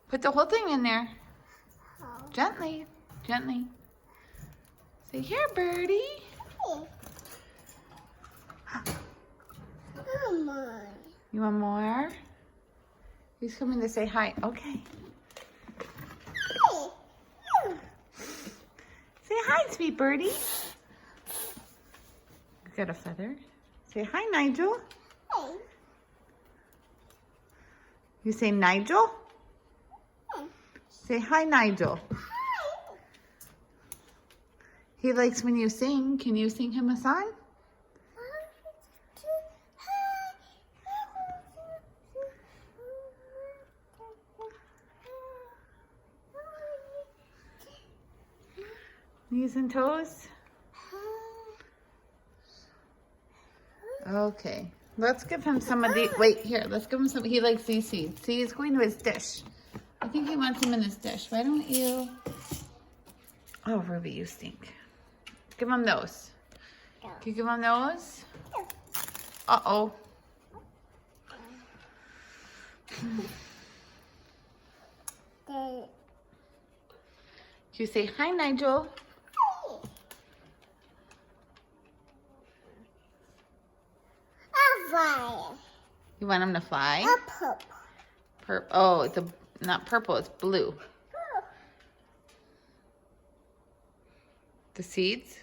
Put the whole thing in there. Gently, gently. Say, here, birdie. You want more? He's coming to say hi. Okay. Say hi, sweet birdie. You got a feather. Say hi, Nigel. You say Nigel? Say hi, Nigel. He likes when you sing. Can you sing him a song? Knees and toes? Okay. Let's give him some of the, wait, here, let's give him some, he likes these seeds. See, he's going to his dish. I think he wants them in his dish. Why don't you, oh, Ruby, you stink. Give him those. Can you give him those? Uh-oh. Can you say hi, Nigel? You want him to fly? Oh, it's not purple, it's blue. The seeds?